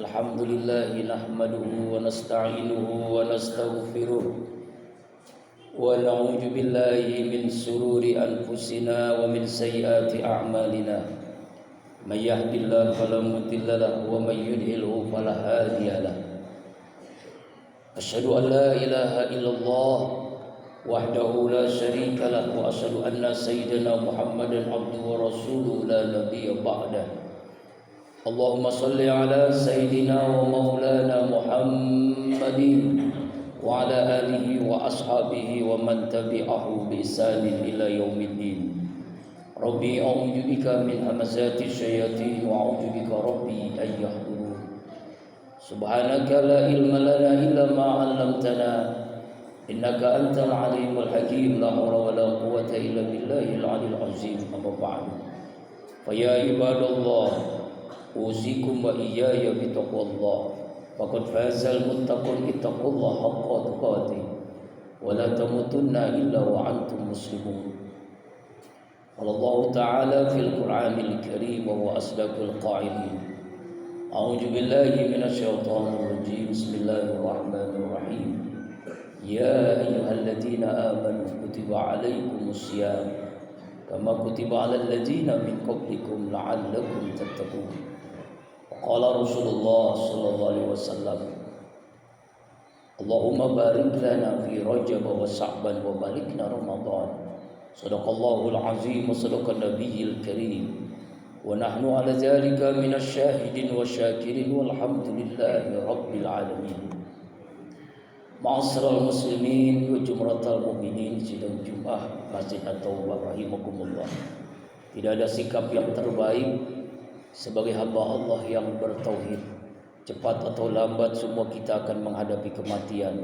Alhamdulillah nahmaduhu wa nasta'inuhu wa nastaghfiruh wa na'udzu billahi min shururi anfusina wa min sayyiati a'malina. May yahdihillahu fala mudilla lahu wa may yudlilhu fala hadiya lahu. Asyhadu an la ilaha illallah wahdahu la syarika lahu wa asyhadu anna sayyidina Muhammadan abduhu wa rasuluhu la nabiyya ba'dahu. Allahumma salli ala sayyidina wa maulana Muhammadin wa ala alihi wa ashabihi wa man tabi'ahu bi ihsanin ila yaumiddin. Rabbi a'udzu bika min hamazati syayatin wa a'udzu bika rabbi an yahdurun. Subhanaka la ilma lana illa ma 'allamtana innaka antal alimul hakim. La haula wa la quwwata illa billahil aliyyil azim. Amma ba'du. Fa ya ibadallah usikum wa iyaya bitaqwallah faqad fazal muttaqun ittaqullah haqqa tuqatih wa la tamutunna illa wa antum muslimun. Allah Ta'ala fil Qur'anil Karim wa huwa asdaqul qa'ilin. A'udzu billahi minasy syaithanir rajim. Bismillahirrahmanirrahim. Ya ayyuhalladzina amanu kutiba 'alaikumus syiyam kama kutiba 'alal ladzina min qablikum la'allakum tattaqun. Qala Rasulullah sallallahu alaihi wasallam, Allahumma barik lana fi Rajab wa Sya'ban wa balikna Ramadan. Shadaqallahul azim wa sadaqan nabiyil karim. Wa nahnu ala dzalika minasy syahidin wa syakirin walhamdulillahi rabbil alamin. Ma'asyiral muslimin wa jumratal mu'minin sidang Jumat Masjid At-Taubah rahimakumullah. Tidak ada sikap yang terbaik sebagai hamba Allah yang bertauhid. Cepat atau lambat semua kita akan menghadapi kematian,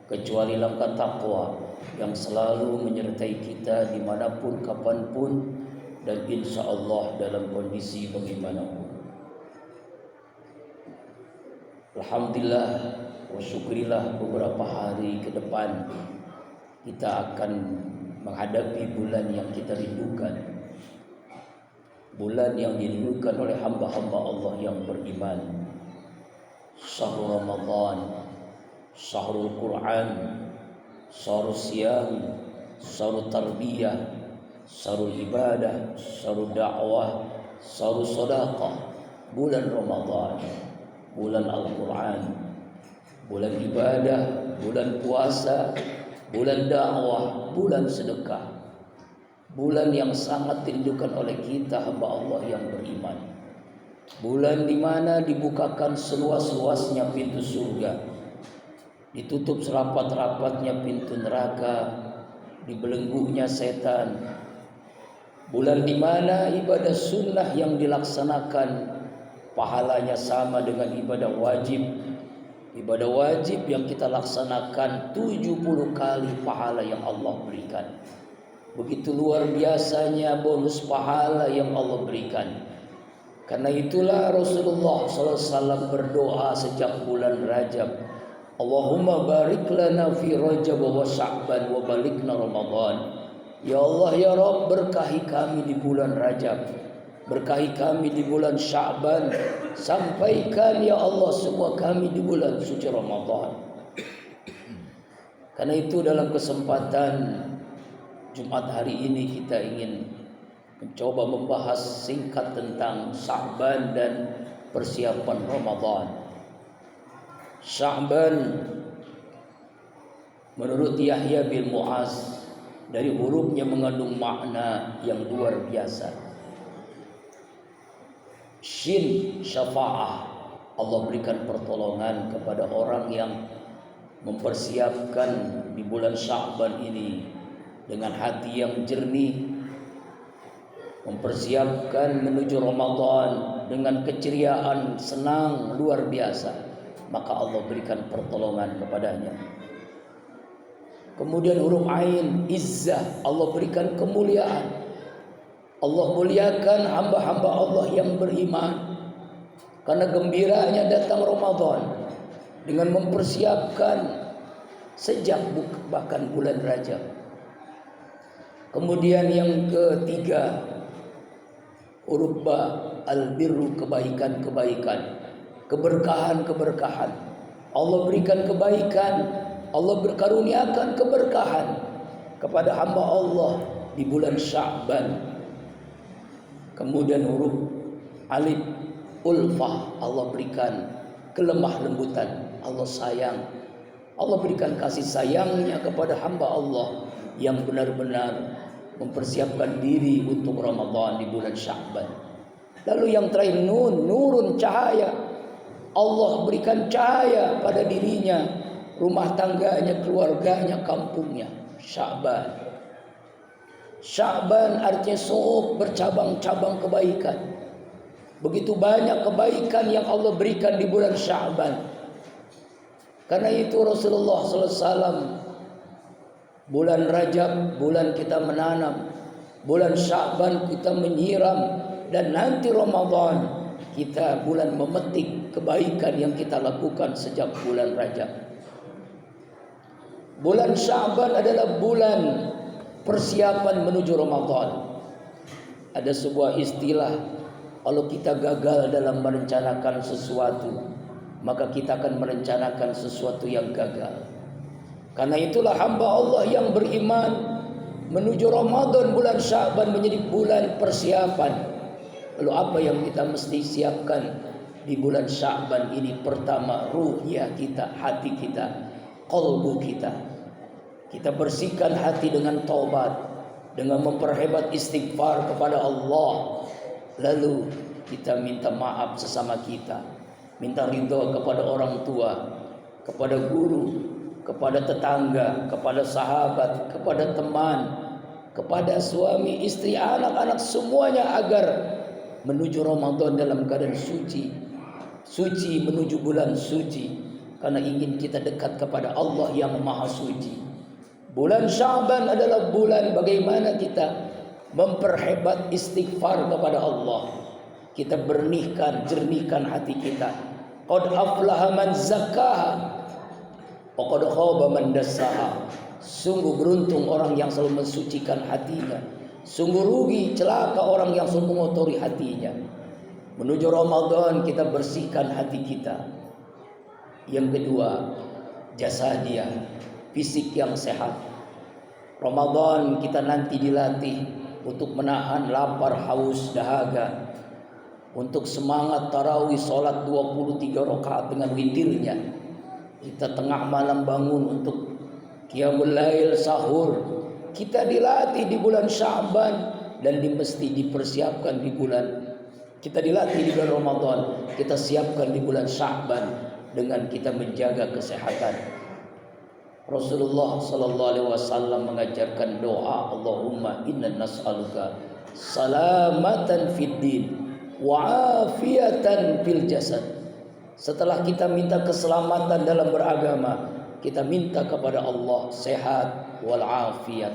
kecuali langkah takwa yang selalu menyertai kita dimanapun, kapanpun, dan insya Allah dalam kondisi bagaimanapun. Alhamdulillah wa syukurilah, beberapa hari ke depan kita akan menghadapi bulan yang kita rindukan, bulan yang dirindukan oleh hamba-hamba Allah yang beriman. Syahrul Ramadan, Syahrul Quran, Syahrul Siyam, Syahrul Tarbiyah, Syahrul Ibadah, Syahrul Da'wah, Syahrul Sadaqah. Bulan Ramadan, bulan Al-Quran, bulan ibadah, bulan puasa, bulan dakwah, bulan sedekah. Bulan yang sangat dirindukan oleh kita hamba Allah yang beriman. Bulan di mana dibukakan seluas-luasnya pintu surga, ditutup serapat-rapatnya pintu neraka, dibelenggunya setan. Bulan di mana ibadah sunnah yang dilaksanakan pahalanya sama dengan ibadah wajib. Ibadah wajib yang kita laksanakan 70 kali pahala yang Allah berikan. Begitu luar biasanya bonus pahala yang Allah berikan. Karena itulah Rasulullah SAW berdoa sejak bulan Rajab, Allahumma barik lana fi Rajab wa Sya'ban wa balikna Ramadan. Ya Allah ya Rabb, berkahi kami di bulan Rajab, berkahi kami di bulan Sya'ban, sampaikan ya Allah semua kami di bulan suci Ramadan. Karena itu dalam kesempatan Jumat hari ini kita ingin mencoba membahas singkat tentang Sya'ban dan persiapan Ramadan. Sya'ban menurut Yahya bin Mu'az dari hurufnya mengandung makna yang luar biasa. Shin, syafa'ah, Allah berikan pertolongan kepada orang yang mempersiapkan di bulan Sya'ban ini dengan hati yang jernih, mempersiapkan menuju Ramadan dengan keceriaan, senang luar biasa, maka Allah berikan pertolongan kepadanya. Kemudian huruf ain, izzah, Allah berikan kemuliaan. Allah muliakan hamba-hamba Allah yang beriman karena gembiranya datang Ramadan dengan mempersiapkan sejak bahkan bulan Rajab. Kemudian yang ketiga, huruf ba, al-birru, kebaikan-kebaikan. keberkahan-keberkahan. Allah berikan kebaikan, Allah berkaruniakan keberkahan kepada hamba Allah di bulan Sya'ban. Kemudian huruf alif ulfah, Allah berikan kelemah lembutan, Allah sayang. Allah berikan kasih sayangnya kepada hamba Allah yang benar-benar mempersiapkan diri untuk Ramadan di bulan Sya'ban. Lalu yang terakhir nun, nurun, cahaya. Allah berikan cahaya pada dirinya, rumah tangganya, keluarganya, kampungnya. Sya'ban. Sya'ban artinya suuk, bercabang-cabang kebaikan. Begitu banyak kebaikan yang Allah berikan di bulan Sya'ban. Karena itu Rasulullah SAW, bulan Rajab, bulan kita menanam, bulan Sya'ban kita menyiram, dan nanti Ramadan kita bulan memetik kebaikan yang kita lakukan sejak bulan Rajab. Bulan Sya'ban adalah bulan persiapan menuju Ramadan. Ada sebuah istilah, kalau kita gagal dalam merencanakan sesuatu, maka kita akan merencanakan sesuatu yang gagal. Karena itulah hamba Allah yang beriman menuju Ramadan, bulan Sya'ban menjadi bulan persiapan. Lalu apa yang kita mesti siapkan di bulan Sya'ban ini? Pertama, ruhiyah kita, hati kita, qalbu kita. Kita bersihkan hati dengan taubat, dengan memperhebat istighfar kepada Allah. Lalu kita minta maaf sesama kita, minta ridho kepada orang tua, kepada guru, kepada tetangga, kepada sahabat, kepada teman, kepada suami, istri, anak-anak, semuanya agar menuju Ramadan dalam keadaan suci. Suci menuju bulan suci, karena ingin kita dekat kepada Allah yang Maha Suci. Bulan Sya'ban adalah bulan bagaimana kita memperhebat istighfar kepada Allah. Kita bernihkan, jernihkan hati kita. Qad aflaha man zakkaha wa qad khaba man dassaha. Sungguh beruntung orang yang selalu mensucikan hatinya. Sungguh rugi, celaka orang yang selalu mengotori hatinya. Menuju Ramadan kita bersihkan hati kita. Yang kedua, jasadiah, fisik yang sehat. Ramadan kita nanti dilatih untuk menahan lapar, haus, dahaga, untuk semangat tarawih, sholat 23 rakaat dengan witirnya. Kita tengah malam bangun untuk qiyamul lail, sahur. Kita dilatih di bulan Sya'ban dan mesti dipersiapkan di bulan. Kita dilatih di bulan Ramadan, kita siapkan di bulan Sya'ban dengan kita menjaga kesehatan. Rasulullah sallallahu alaihi wasallam mengajarkan doa, Allahumma inna nas'aluka salamatan fid din wa afiatan fil jasad. Setelah kita minta keselamatan dalam beragama, kita minta kepada Allah sehat wal afiat.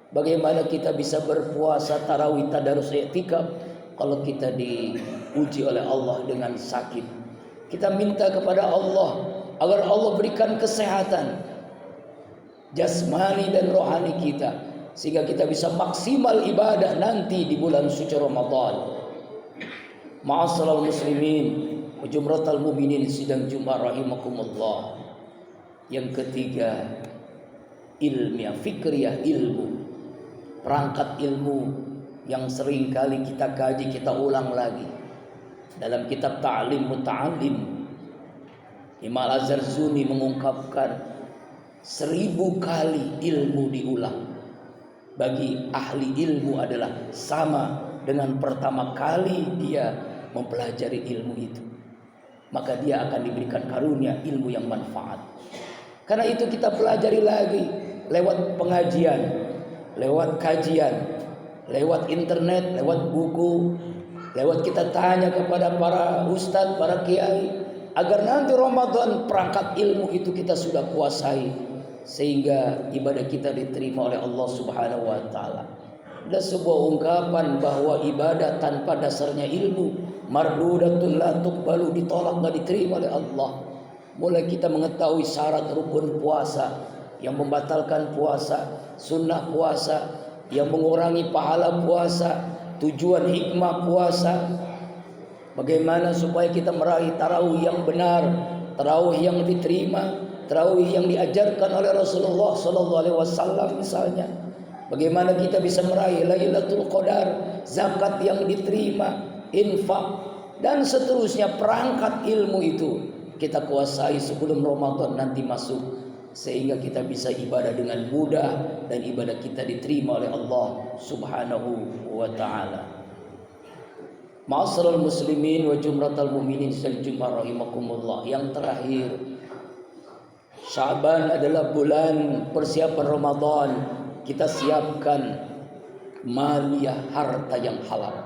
Bagaimana kita bisa berpuasa, tarawih, tadarus, i'tikaf kalau kita diuji oleh Allah dengan sakit? Kita minta kepada Allah agar Allah berikan kesehatan jasmani dan rohani kita, sehingga kita bisa maksimal ibadah nanti di bulan suci Ramadan. Ma'asyiral muslimin wa jumratal mu'minin, sidang Jumat rahimakumullah. Yang ketiga, ilmiah, fikriyah, ilmu, perangkat ilmu yang sering kali kita kaji, kita ulang lagi. Dalam kitab Ta'lim Muta'allim, Imam Al-Zarzuni mengungkapkan 1000 kali ilmu diulang bagi ahli ilmu adalah sama dengan pertama kali dia mempelajari ilmu itu. Maka dia akan diberikan karunia ilmu yang manfaat. Karena itu kita pelajari lagi lewat pengajian, lewat kajian, lewat internet, lewat buku, lewat kita tanya kepada para ustadz, para kiai, agar nanti Ramadan perangkat ilmu itu kita sudah kuasai, sehingga ibadah kita diterima oleh Allah Subhanahu wa taala. Ada sebuah ungkapan bahwa ibadah tanpa dasarnya ilmu mardudatun la tuqbalu, ditolak, enggak diterima oleh Allah. Mulai kita mengetahui syarat rukun puasa, yang membatalkan puasa, sunnah puasa, yang mengurangi pahala puasa, tujuan hikmah puasa, Bagaimana supaya kita meraih tarawih yang benar, tarawih yang diterima, tarawih yang diajarkan oleh Rasulullah sallallahu alaihi wasallam misalnya. Bagaimana kita bisa meraih Lailatul Qadar, zakat yang diterima, infak dan seterusnya, perangkat ilmu itu kita kuasai sebelum Ramadan nanti masuk, sehingga kita bisa ibadah dengan mudah dan ibadah kita diterima oleh Allah Subhanahu wa taala. Ma'asyiral muslimin wa jumratal mu'minin sal jum'ah rahimakumullah. Yang terakhir, Sya'ban adalah bulan persiapan Ramadan. Kita siapkan maliyah, harta yang halal,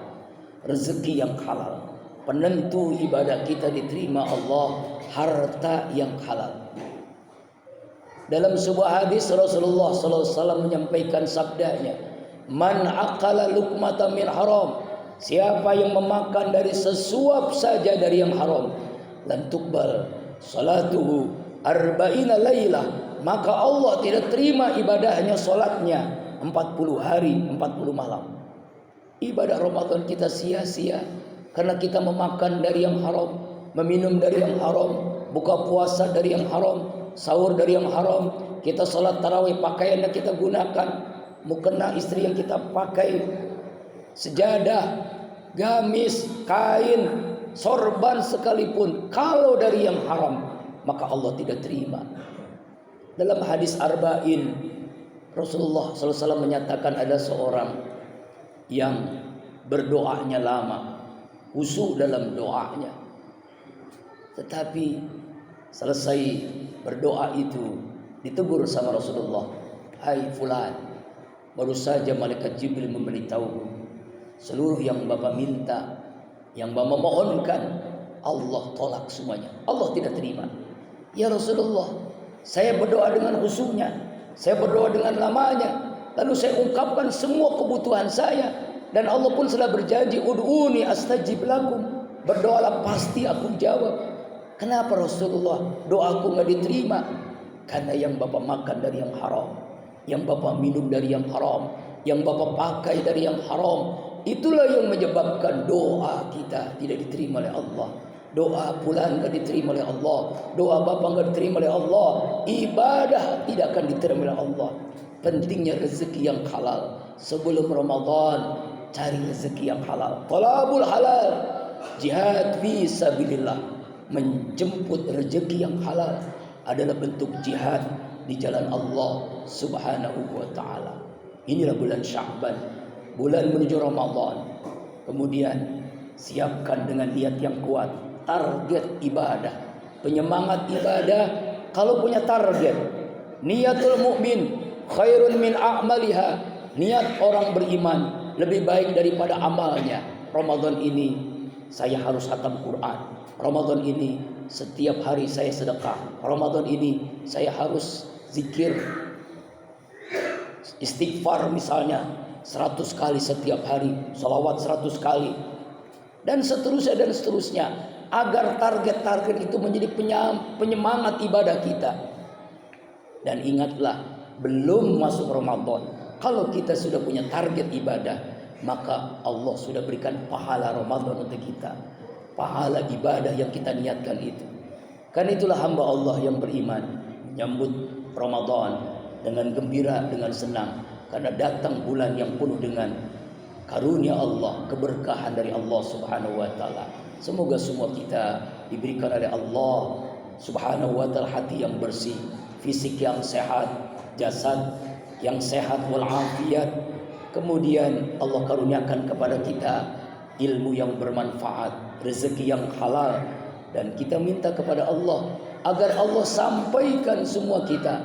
rezeki yang halal. Penentu ibadah kita diterima Allah, harta yang halal. Dalam sebuah hadis Rasulullah sallallahu alaihi wasallam menyampaikan sabdanya, "Man aqala luqmatan min haram." Siapa yang memakan dari sesuap saja dari yang haram, lan tuqbal salatuhu arba'ina lailah, maka Allah tidak terima ibadahnya, salatnya 40 hari 40 malam. Ibadah Ramadan kita sia-sia karena kita memakan dari yang haram, meminum dari yang haram, buka puasa dari yang haram, sahur dari yang haram. Kita salat tarawih, pakaian yang kita gunakan, mukena istri yang kita pakai, sejadah, gamis, kain, sorban sekalipun, kalau dari yang haram, maka Allah tidak terima. Dalam hadis Arba'in, Rasulullah SAW menyatakan ada seorang yang berdoanya lama, khusyuk dalam doanya, tetapi selesai berdoa itu ditegur sama Rasulullah, "Hai fulan, baru saja malaikat Jibril memberitahu seluruh yang Bapak minta, yang Bapak mohonkan, Allah tolak semuanya, Allah tidak terima." "Ya Rasulullah, saya berdoa dengan khusyuknya, saya berdoa dengan lamanya, lalu saya ungkapkan semua kebutuhan saya, dan Allah pun sudah berjanji, ud'uni astajib lakum, berdoalah pasti aku jawab. Kenapa Rasulullah doaku nggak diterima?" Karena yang Bapak makan dari yang haram, yang Bapak minum dari yang haram, yang Bapak pakai dari yang haram, itulah yang menyebabkan doa kita tidak diterima oleh Allah. Doa pulang tidak diterima oleh Allah, doa Bapak tidak diterima oleh Allah, ibadah tidak akan diterima oleh Allah. Pentingnya rezeki yang halal. Sebelum Ramadan, cari rezeki yang halal. Talabul halal, jihad fi sabilillah, menjemput rezeki yang halal adalah bentuk jihad di jalan Allah Subhanahu wa taala. Inilah bulan Sya'ban, bulan menuju Ramadan. Kemudian siapkan dengan niat yang kuat target ibadah, penyemangat ibadah. Kalau punya target, niatul mukmin khairun min a'maliha, niat orang beriman lebih baik daripada amalnya. Ramadan ini saya harus khatam Quran, Ramadan ini setiap hari saya sedekah, Ramadan ini saya harus zikir istighfar misalnya 100 kali setiap hari, salawat 100 kali, dan seterusnya dan seterusnya, agar target-target itu menjadi penyemangat ibadah kita. Dan ingatlah, belum masuk Ramadan, kalau kita sudah punya target ibadah, maka Allah sudah berikan pahala Ramadan untuk kita, pahala ibadah yang kita niatkan itu. Karena itulah hamba Allah yang beriman menyambut Ramadan dengan gembira, dengan senang, karena datang bulan yang penuh dengan karunia Allah, keberkahan dari Allah Subhanahu wa taala. Semoga semua kita diberikan oleh Allah Subhanahu wa taala hati yang bersih, fisik yang sehat, jasad yang sehat walafiat. Kemudian Allah karuniakan kepada kita ilmu yang bermanfaat, rezeki yang halal, dan kita minta kepada Allah agar Allah sampaikan semua kita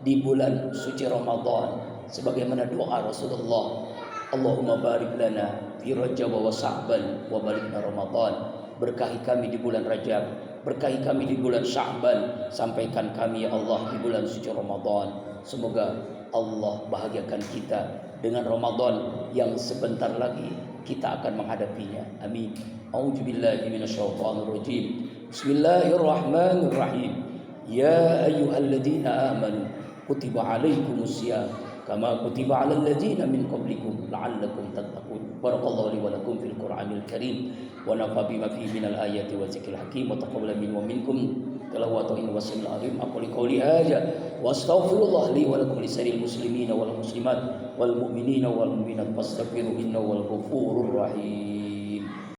di bulan suci Ramadan sebagaimana doa Rasulullah, Allahumma barik lana fi Rajab wa Sya'ban wa balikna Ramadan. Berkahi kami di bulan Rajab, berkahi kami di bulan Sya'ban, sampaikan kami ya Allah di bulan suci Ramadan. Semoga Allah bahagiakan kita dengan Ramadan yang sebentar lagi kita akan menghadapinya. Amin. A'udzubillahi minasyaitonir rajim. Bismillahirrahmanirrahim. Ya ayyuhalladzina amanu kutiba alaikumusiyam kama kutiba 'alal ladzina min qablikum la'allakum tattaqun. Barakallahu li wa lakum fil Qur'anil Karim wa nafa bima fihi minal ayati wa dzikril hakim wa taqabbal minna wa minkum tilawatu innahu wasil alim. Aku qouli hadza wa astaghfirullah li wa lakum lisa'il muslimina wal muslimat wal mu'minina wal mu'minat fastaghfiru innahu wal ghafurur rahim.